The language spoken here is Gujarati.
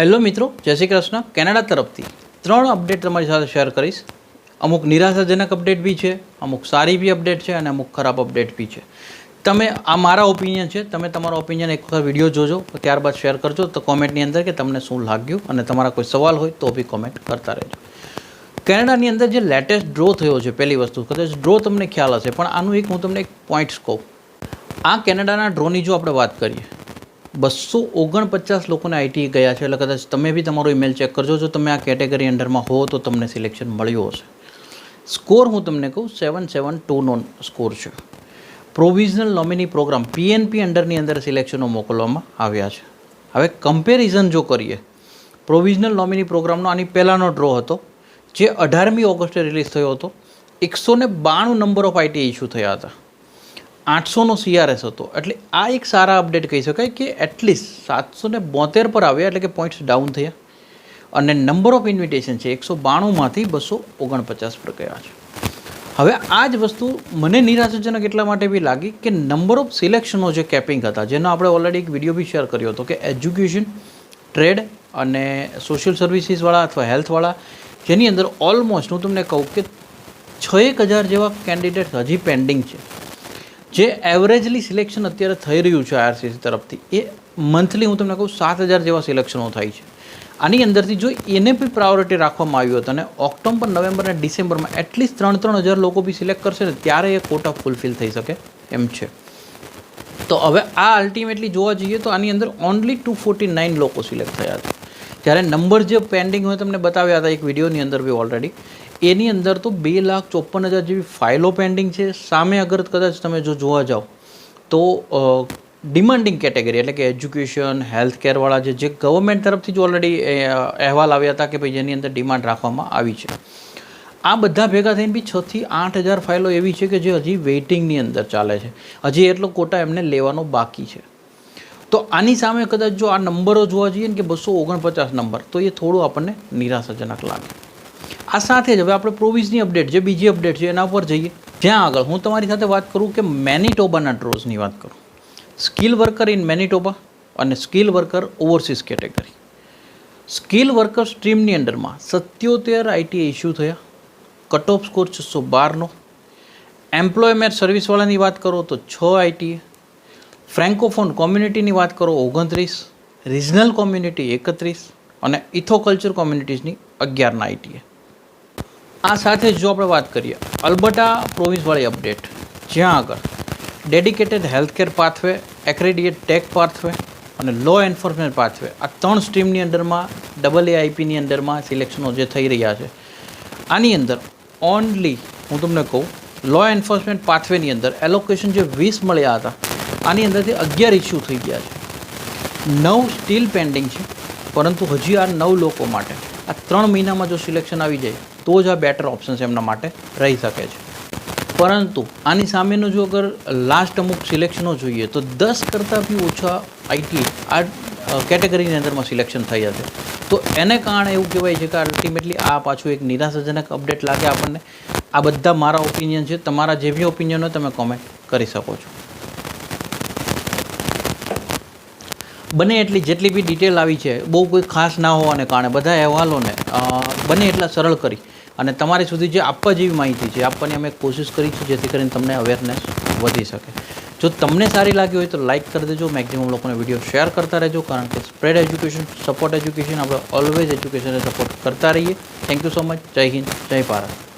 હેલો મિત્રો, જય શ્રી કૃષ્ણ. કેનેડા તરફથી 3 અપડેટ તમારી સાથે શેર કરીશ. અમુક નિરાશાજનક અપડેટ બી છે, અમુક સારી બી અપડેટ છે અને અમુક ખરાબ અપડેટ બી છે. તમે આ મારા ઓપિનિયન છે, તમે તમારો ઓપિનિયન એક વખત વિડીયો જોજો, ત્યારબાદ શેર કરજો તો કોમેન્ટની અંદર કે તમને શું લાગ્યું, અને તમારા કોઈ સવાલ હોય તો બી કોમેન્ટ કરતા રહેજો. કેનેડાની અંદર જે લેટેસ્ટ ડ્રો થયો છે, પહેલી વસ્તુ કદાચ ડ્રો તમને ખ્યાલ હશે, પણ આનું હું તમને એક પોઈન્ટ્સ કહું. આ કેનેડાના ડ્રોની જો આપણે વાત કરીએ, 249 લોકોને આઈટી ગયા છે. એટલે કદાચ તમે બી તમારો ઈમેલ ચેક કરજો. જો તમે આ કેટેગરી અંડરમાં હો તો તમને સિલેક્શન મળ્યું હશે. સ્કોર હું તમને કહું 772નો સ્કોર છે. પ્રોવિઝનલ નોમિની પ્રોગ્રામ PNP અંડરની અંદર સિલેક્શનો મોકલવામાં આવ્યા છે. હવે કમ્પેરિઝન જો કરીએ, પ્રોવિઝનલ નોમિની પ્રોગ્રામનો આની પહેલાંનો ડ્રો હતો જે 18મી ઓગસ્ટે રિલીઝ થયો હતો. 192 નંબર ઓફ આઈટી ઇસ્યુ થયા હતા, 800નો CRS હતો. એટલે આ એક સારા અપડેટ કહી શકાય કે એટલીસ્ટ 772 પર આવ્યા, એટલે કે પોઈન્ટ્સ ડાઉન થયા. અને નંબર ઓફ ઇન્વિટેશન છે 192માંથી 249 પર ગયા છે. હવે આ જ વસ્તુ મને નિરાશાજનક એટલા માટે બી લાગી કે નંબર ઓફ સિલેક્શનો જે કેપિંગ હતા, જેનો આપણે ઓલરેડી એક વિડીયો બી શેર કર્યો હતો કે એજ્યુકેશન, ટ્રેડ અને સોશિયલ સર્વિસીસવાળા અથવા હેલ્થવાળા, જેની અંદર ઓલમોસ્ટ હું તમને કહું કે 6,000 જેવા કેન્ડિડેટ હજી પેન્ડિંગ છે. જે એવરેજલી સિલેક્શન અત્યારે થઈ રહ્યું છે IRCC તરફથી, એ મંથલી હું તમને કહું 7,000 જેવા સિલેક્શનો થાય છે. આની અંદરથી જો એને બી પ્રાયોરિટી રાખવામાં આવ્યું હતું અને ઓક્ટોબર, નવેમ્બર અને ડિસેમ્બરમાં એટલીસ્ટ 3,000 લોકો બી સિલેક્ટ કરશે ને, ત્યારે એ કોટા ફૂલફિલ થઈ શકે એમ છે. તો હવે આ અલ્ટિમેટલી જોવા જઈએ તો આની અંદર ઓનલી 249 લોકો સિલેક્ટ થયા હતા. જ્યારે નંબર જે પેન્ડિંગ હોય તમને બતાવ્યા હતા એક વિડીયોની અંદર બી ઓલરેડી, એની અંદર તો 2,54,000 જેવી ફાઇલો પેન્ડિંગ છે. સામે અગર કદાચ તમે જો જોવા જાઓ તો ડિમાન્ડિંગ કેટેગરી એટલે કે એજ્યુકેશન, હેલ્થ કેરવાળા જે ગવર્મેન્ટ તરફથી જ ઓલરેડી અહેવાલ આવ્યા હતા કે ભાઈ જેની અંદર ડિમાન્ડ રાખવામાં આવી છે, આ બધા ભેગા થઈને બી 6,000 થી 8,000 ફાઇલો એવી છે કે જે હજી વેઇટિંગની અંદર ચાલે છે. હજી એટલો કોટા એમને લેવાનો બાકી છે. તો આની સામે કદાચ જો આ નંબરો જોવા જઈએ ને કે 249 નંબર, તો એ થોડું આપણને નિરાશાજનક લાગે. આ સાથે જ હવે આપણે પ્રોવિઝની અપડેટ, જે બીજી અપડેટ છે એના ઉપર જઈએ. જ્યાં આગળ હું તમારી સાથે વાત કરું કે મેનિટોબાના ડ્રોઝની વાત કરું. સ્કિલ વર્કર ઇન મેનિટોબા અને skill worker overseas category. Skill worker સ્ટ્રીમની અંડરમાં 77 આઈટી ઇસ્યુ થયા, કટ ઓફ સ્કોર 612નો. એમ્પ્લોયમેન્ટ સર્વિસવાળાની વાત કરો તો 6 આઈટીએ. ફ્રેન્કોફોન કોમ્યુનિટીની વાત કરો 29, રિજનલ કોમ્યુનિટી 31 અને ઇથોકલ્ચર કોમ્યુનિટીઝની 11 આઈટીએ. આ સાથે જ જો આપણે વાત કરીએ અલ્બર્ટા પ્રોવિન્સવાળી અપડેટ, જ્યાં આગળ dedicated healthcare pathway, accredited tech pathway અને લો એન્ફોર્સમેન્ટ પાથવે, આ 3 સ્ટ્રીમની અંડરમાં AAIPની અંડરમાં સિલેક્શનો જે થઈ રહ્યા છે, આની અંદર ઓનલી હું તમને કહું લો એન્ફોર્સમેન્ટ પાથવેની અંદર એલોકેશન જે 20 મળ્યા હતા, આની અંદરથી 11 ઇસ્યુ થઈ ગયા છે. 9 સ્ટીલ પેન્ડિંગ છે, પરંતુ હજી આ 9 લોકો માટે આ 3 મહિનામાં જો સિલેક્શન આવી જાય તો જ આ બેટર ઓપ્શન્સ એમના માટે રહી શકે છે. પરંતુ આની સામેનું જો અગર લાસ્ટ અમુક સિલેક્શનો જોઈએ તો 10 કરતાં બી ઓછા આઈટી આ કેટેગરીની અંદરમાં સિલેક્શન થઈ જશે. તો એને કારણે એવું કહેવાય છે કે અલ્ટિમેટલી આ પાછું એક નિરાશાજનક અપડેટ લાગે આપણને. આ બધા મારા ઓપિનિયન છે. તમારા જે બી ઓપિનિયન હોય તમે કોમેન્ટ કરી શકો છો. બને એટલી જેટલી બી ડિટેલ આવી છે, બહુ કોઈ ખાસ ના હોવાને કારણે બધા અહેવાલોને બને એટલા સરળ કરી અને તમારી સુધી જે આપવા જેવી માહિતી છે આપવાની અમે કોશિશ કરી છે, જેથી કરીને તમને અવેરનેસ વધી શકે. જો તમને સારી લાગી હોય તો લાઇક કરી દેજો, મેક્સિમમ લોકોને વિડીયો શેર કરતા રહેજો, કારણ કે સ્પ્રેડ એજ્યુકેશન, સપોર્ટ એજ્યુકેશન, આપણે ઓલવેઝ એજ્યુકેશનને સપોર્ટ કરતા રહીએ. Thank you so much. જય હિન્દ, જય ભારત.